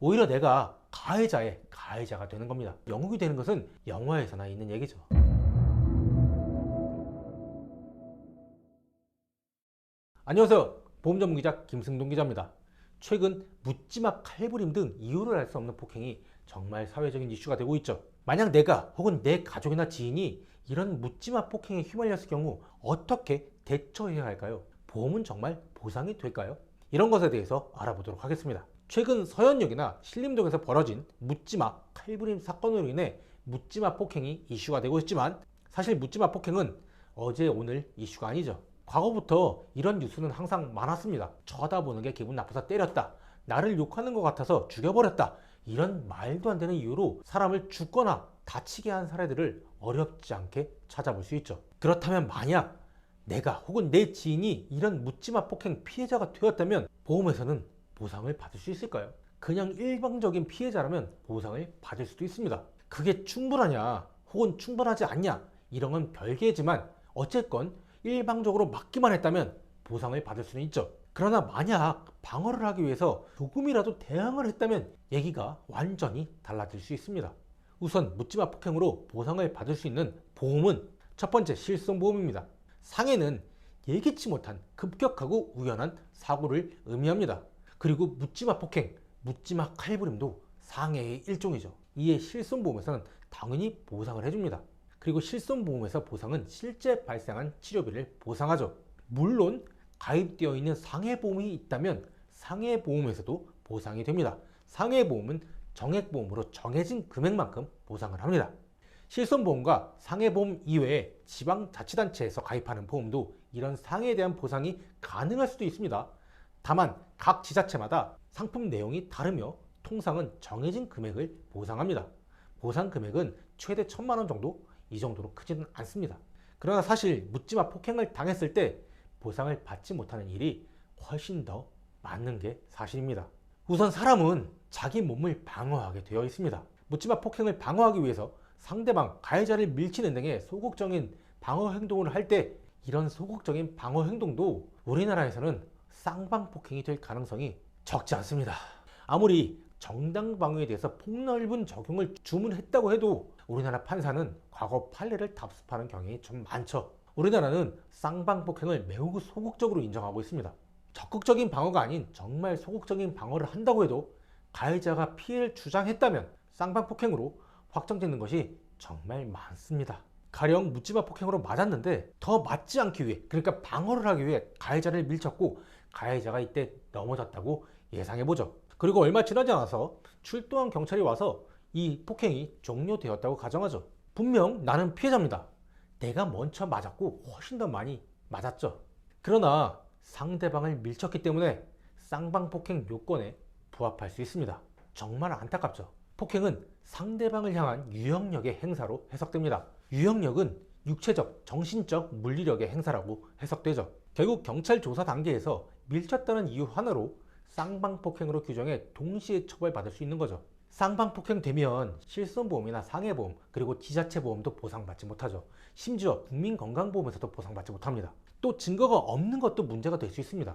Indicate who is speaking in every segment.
Speaker 1: 오히려 내가 가해자의 가해자가 되는 겁니다. 영웅이 되는 것은 영화에서나 있는 얘기죠. 안녕하세요. 보험전문기자 김승동 기자입니다. 최근 묻지마 칼부림 등 이유를 알 수 없는 폭행이 정말 사회적인 이슈가 되고 있죠. 만약 내가 혹은 내 가족이나 지인이 이런 묻지마 폭행에 휘말렸을 경우 어떻게 대처해야 할까요? 보험은 정말 보상이 될까요? 이런 것에 대해서 알아보도록 하겠습니다. 최근 서현역이나 신림동에서 벌어진 묻지마 칼부림 사건으로 인해 묻지마 폭행이 이슈가 되고 있지만, 사실 묻지마 폭행은 어제 오늘 이슈가 아니죠. 과거부터 이런 뉴스는 항상 많았습니다. 쳐다보는 게 기분 나빠서 때렸다, 나를 욕하는 것 같아서 죽여버렸다, 이런 말도 안 되는 이유로 사람을 죽거나 다치게 한 사례들을 어렵지 않게 찾아볼 수 있죠. 그렇다면 만약 내가 혹은 내 지인이 이런 묻지마 폭행 피해자가 되었다면 보험에서는 보상을 받을 수 있을까요? 그냥 일방적인 피해자라면 보상을 받을 수도 있습니다. 그게 충분하냐 혹은 충분하지 않냐, 이런 건 별개지만 어쨌건 일방적으로 막기만 했다면 보상을 받을 수는 있죠. 그러나 만약 방어를 하기 위해서 조금이라도 대항을 했다면 얘기가 완전히 달라질 수 있습니다. 우선 묻지마 폭행으로 보상을 받을 수 있는 보험은 첫 번째, 실손보험입니다. 상해는 예기치 못한 급격하고 우연한 사고를 의미합니다. 그리고 묻지마 폭행, 묻지마 칼부림도 상해의 일종이죠. 이에 실손보험에서는 당연히 보상을 해줍니다. 그리고 실손보험에서 보상은 실제 발생한 치료비를 보상하죠. 물론 가입되어 있는 상해보험이 있다면 상해보험에서도 보상이 됩니다. 상해보험은 정액보험으로 정해진 금액만큼 보상을 합니다. 실손보험과 상해보험 이외에 지방자치단체에서 가입하는 보험도 이런 상해에 대한 보상이 가능할 수도 있습니다. 다만 각 지자체마다 상품 내용이 다르며 통상은 정해진 금액을 보상합니다. 보상 금액은 최대 1,000만 원 정도, 이 정도로 크지는 않습니다. 그러나 사실 묻지마 폭행을 당했을 때 보상을 받지 못하는 일이 훨씬 더 많은 게 사실입니다. 우선 사람은 자기 몸을 방어하게 되어 있습니다. 묻지마 폭행을 방어하기 위해서 상대방, 가해자를 밀치는 등의 소극적인 방어 행동을 할 때 이런 소극적인 방어 행동도 우리나라에서는 쌍방폭행이 될 가능성이 적지 않습니다. 아무리 정당방위에 대해서 폭넓은 적용을 주문했다고 해도 우리나라 판사는 과거 판례를 답습하는 경향이 좀 많죠. 우리나라는 쌍방폭행을 매우 소극적으로 인정하고 있습니다. 적극적인 방어가 아닌 정말 소극적인 방어를 한다고 해도 가해자가 피해를 주장했다면 쌍방폭행으로 확정되는 것이 정말 많습니다. 가령 묻지마 폭행으로 맞았는데 더 맞지 않기 위해, 그러니까 방어를 하기 위해 가해자를 밀쳤고 가해자가 이때 넘어졌다고 예상해보죠. 그리고 얼마 지나지 않아서 출동한 경찰이 와서 이 폭행이 종료되었다고 가정하죠. 분명 나는 피해자입니다. 내가 먼저 맞았고 훨씬 더 많이 맞았죠. 그러나 상대방을 밀쳤기 때문에 쌍방폭행 요건에 부합할 수 있습니다. 정말 안타깝죠. 폭행은 상대방을 향한 유형력의 행사로 해석됩니다. 유형력은 육체적, 정신적, 물리력의 행사라고 해석되죠. 결국 경찰 조사 단계에서 밀쳤다는 이유 하나로 쌍방폭행으로 규정해 동시에 처벌받을 수 있는 거죠. 쌍방폭행 되면 실손보험이나 상해보험, 그리고 지자체보험도 보상받지 못하죠. 심지어 국민건강보험에서도 보상받지 못합니다. 또 증거가 없는 것도 문제가 될 수 있습니다.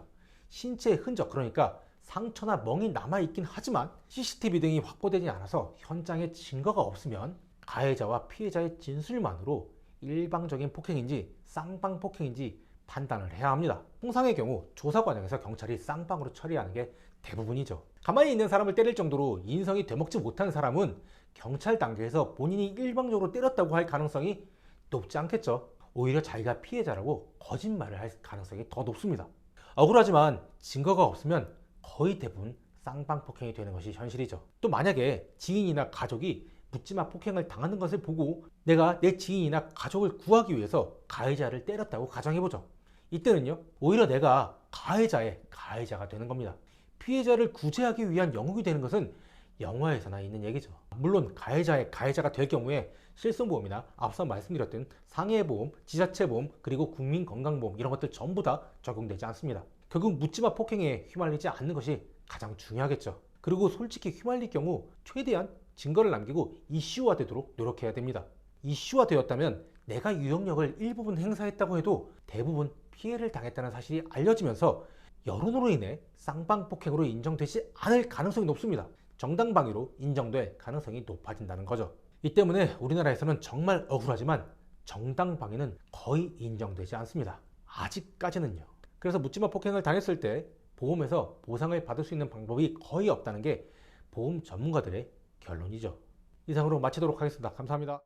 Speaker 1: 신체의 흔적, 그러니까 상처나 멍이 남아있긴 하지만 CCTV 등이 확보되지 않아서 현장에 증거가 없으면 가해자와 피해자의 진술만으로 일방적인 폭행인지 쌍방폭행인지 판단을 해야 합니다. 통상의 경우 조사 과정에서 경찰이 쌍방으로 처리하는 게 대부분이죠. 가만히 있는 사람을 때릴 정도로 인성이 되먹지 못한 사람은 경찰 단계에서 본인이 일방적으로 때렸다고 할 가능성이 높지 않겠죠. 오히려 자기가 피해자라고 거짓말을 할 가능성이 더 높습니다. 억울하지만 증거가 없으면 거의 대부분 쌍방폭행이 되는 것이 현실이죠. 또 만약에 지인이나 가족이 묻지마 폭행을 당하는 것을 보고 내가 내 지인이나 가족을 구하기 위해서 가해자를 때렸다고 가정해보죠. 이때는요, 오히려 내가 가해자의 가해자가 되는 겁니다. 피해자를 구제하기 위한 영웅이 되는 것은 영화에서나 있는 얘기죠. 물론 가해자의 가해자가 될 경우에 실손보험이나 앞서 말씀드렸던 상해보험, 지자체보험, 그리고 국민건강보험, 이런 것들 전부 다 적용되지 않습니다. 결국 묻지마 폭행에 휘말리지 않는 것이 가장 중요하겠죠. 그리고 솔직히 휘말릴 경우 최대한 증거를 남기고 이슈화되도록 노력해야 됩니다. 이슈화되었다면 내가 유형력을 일부분 행사했다고 해도 대부분 피해를 당했다는 사실이 알려지면서 여론으로 인해 쌍방폭행으로 인정되지 않을 가능성이 높습니다. 정당방위로 인정될 가능성이 높아진다는 거죠. 이 때문에 우리나라에서는 정말 억울하지만 정당방위는 거의 인정되지 않습니다. 아직까지는요. 그래서 묻지마 폭행을 당했을 때 보험에서 보상을 받을 수 있는 방법이 거의 없다는 게 보험 전문가들의 결론이죠. 이상으로 마치도록 하겠습니다. 감사합니다.